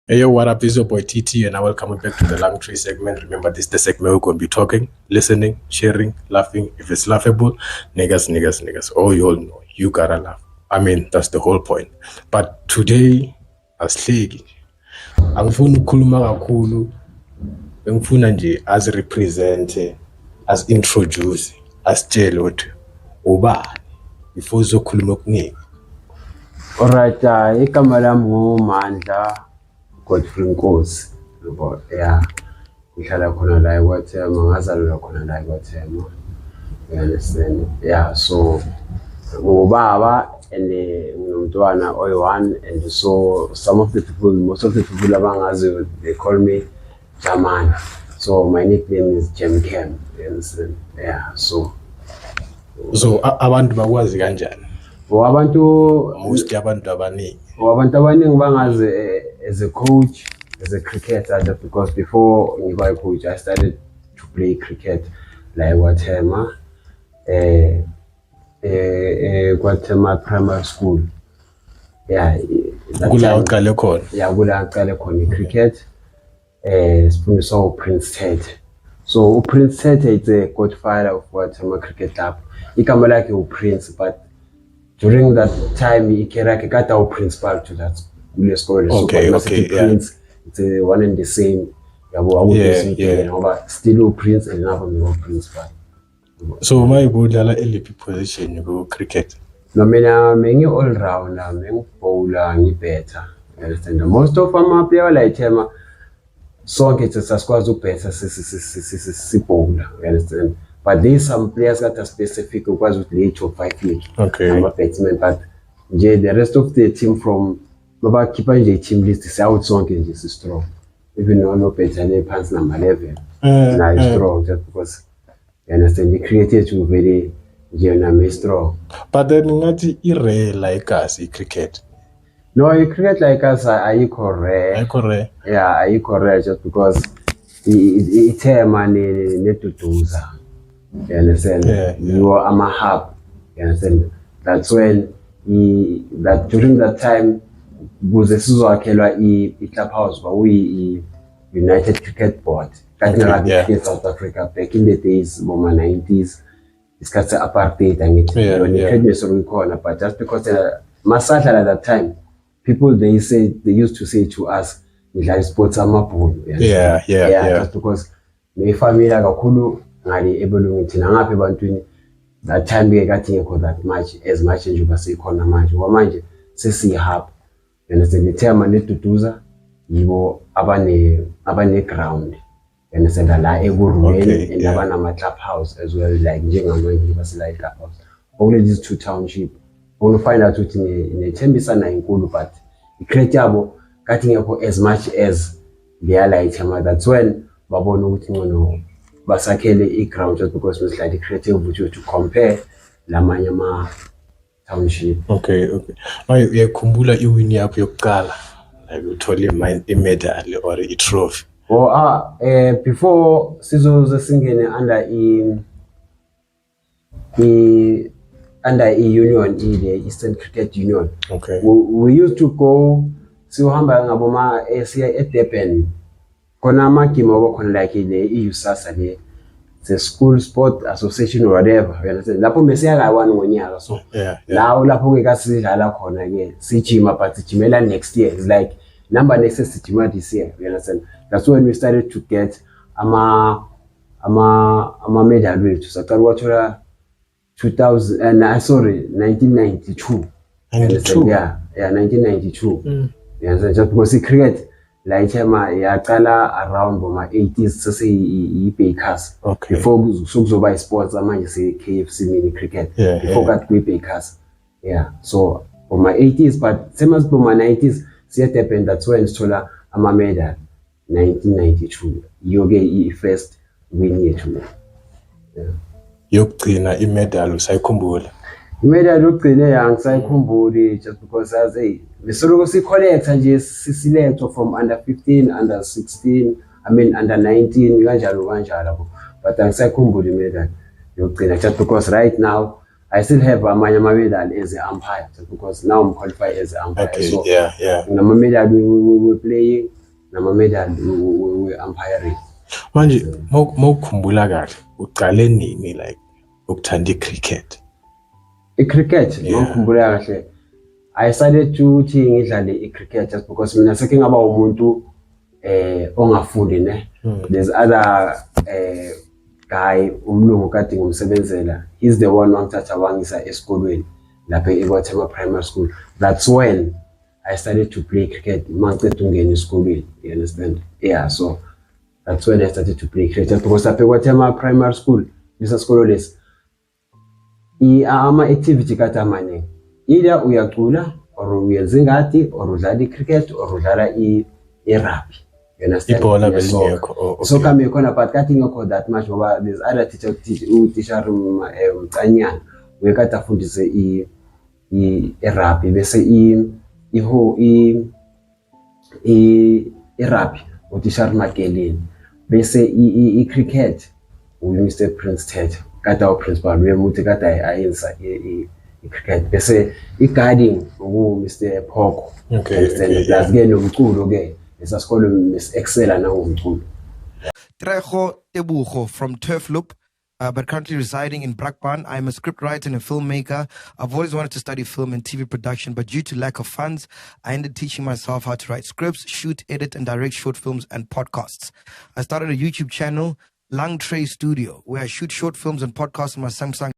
Hey, yo, what up? This is your boy TT, and I welcome you back to the Lung Tree segment. Remember, this is the segment we're going to be talking, listening, sharing, laughing. If it's laughable, niggas. Oh, you all know, you gotta laugh. I mean, that's the whole point. But today, asihleki angifuni ukukhuluma kakhulu, bengifuna nje as represent, as introduce, asitshele ukuthi ubani before uzokhuluma okuningi. Alright, igama lami nguMandla Godfrey Nkosi. Yeah, ngihlala khona la eKwaThema, ngazalelwa khona la eKwaThema. You understand? Yeah, so ngubaba and nginomntwana oyi-1, and so most of the people abangazi, they call me Jamani. So my nickname is Jam Cam. You understand? Yeah, so abantu bakwazi kanjani? Mostly abantu abaningi bangazi as a coach, as a cricketer, just because before ngiba a coach I started to play cricket like eKwaThema, eKwaThema Primary School. Yeah, kula uqale khona. Yeah, kula uqale khona cricket. Sifundiswa uPrince Tete. So uPrince Tete is a godfather of eKwaThema Cricket Club. Igama lakhe uPrince, but during that time, Ikerake got our principal to that school. Okay, Prince, it's one and the same. But still Prince and another principal. So my budala LP position you go cricket. No, me all rounder, me bowler, me better. You understand? Most of them player like him. So it's a squad to better, si bowler. You understand? But there's some players that are specific because with the age of 5 years. Okay. I'm a batsman, but the rest of the team from Nova keeper team list is out song is strong. Even though no better than pants number 11. Now it's strong just because you understand the created to very strong. But then not rare like us in cricket. No, you cricket like us are correct. Yeah, are correct just because it's a man need to do that. You understand? Yeah. You are a hub. You understand? That's when during that time was a clubhouse, but we United Cricket Board. Cricket South Africa back in the days, 90s. It's got the apartheid and but just because Masata at that time, people they used to say to us, sports are yeah. Just because my family kakhulu ngali ebelungu thina ngapha ebantwini that time bekathi ngekho that much as much njengoba sikhona manje sesihub. You understand? The term aneduduza yibo abane ground. You understand? La ekurumeni and abana clubhouse as well, like njengamanje basila clubhouse. Only these two township onu find out ukuthi nethembisana inkulu, but icreate yabo kathi ngekho as much as they are like him. That's when babona ukuthi ngono basakhele i-ground just because it's like creative to compare lamanye ama township. Okay. Uyakhumbula iwin yakho yokuqala like uthole i-medal or i-trophy? Before sizoze singene under union, the Eastern Cricket Union. Okay. We used to go siyohamba ngaboma eDurban. Kona makima wakhona like the iUSASA le, the school sport association or whatever. You understand? Lapho mesiya ka1 ngonyaka, so lapho ke kasidlala khona ke sijima, but sijimela next year. It's like number next year sijima this year. You understand? That's when we started to get ama medal wethu. Saqala wathola 1992. 92. Yeah, 1992. You understand? Just because cricket like yaqala around boma 80s sase Bakers. Okay. Before sokuzoba sports manje se KFC mini cricket. Before that Bakers. Yeah. So boma 80s, but same as boma 90s siyaDurban, that's when sithola ama medal 1992. Yoke first win yethu. Yeah. Yokugcina i-medal usayikhumbula? Imedal yokugcina yangisayikhumbuli just because as besoloko si-collecta nje si-select from under 15, under 16, under 19 kanjalo but angisayikhumbuli imedal yokugcina just because right now I still have amanye ama-medal as an umpire because now I'm qualified as an umpire. Okay, So yeah. nama-medal we playing, nama-medal we umpiring. Manje mawukhumbula kahle uqale nini like ukuthanda cricket? I-cricket mangikhumbula kahle I started ukuthi ngidlale i-cricket just because mina seke ngaba umuntu ongafundi ne. There's other guy umlungu kade ngumsebenzela, he's the one wangithatha wangisa esikolweni lapha eKwaThema Primary School. That's when I started to play cricket mangiceda ungena esikolweni, you understand? Yeah, so that's when I started to play cricket because lapha eKwaThema Primary School lesa sikolo lesi ama-activity kade amaningi, either uyacula or uyenza ingadi or udlala i-cricket or udlala i-rugby. You understand? Ibhola belingekho. Okay. So kami khona but kati ngekho that much ngoba there's other teacher teacher Mcanyana uyekade afundise i-rugby bese i-rugby uTisha Mageleni bese i-cricket uMr Prince Ted kade principal wemuthi kade ayenza i-cricket bese i-guarding uMr Phoko. Okay, plus ke nomculo ke esasikole excella nangomculo. Trejo Tebugo from Turfloop, but currently residing in Brakpan. I'm a scriptwriter and a filmmaker. I've always wanted to study film and TV production, but due to lack of funds, I ended teaching myself how to write scripts, shoot, edit, and direct short films and podcasts. I started a YouTube channel, Lang Tray Studio, where I shoot short films and podcasts on my Samsung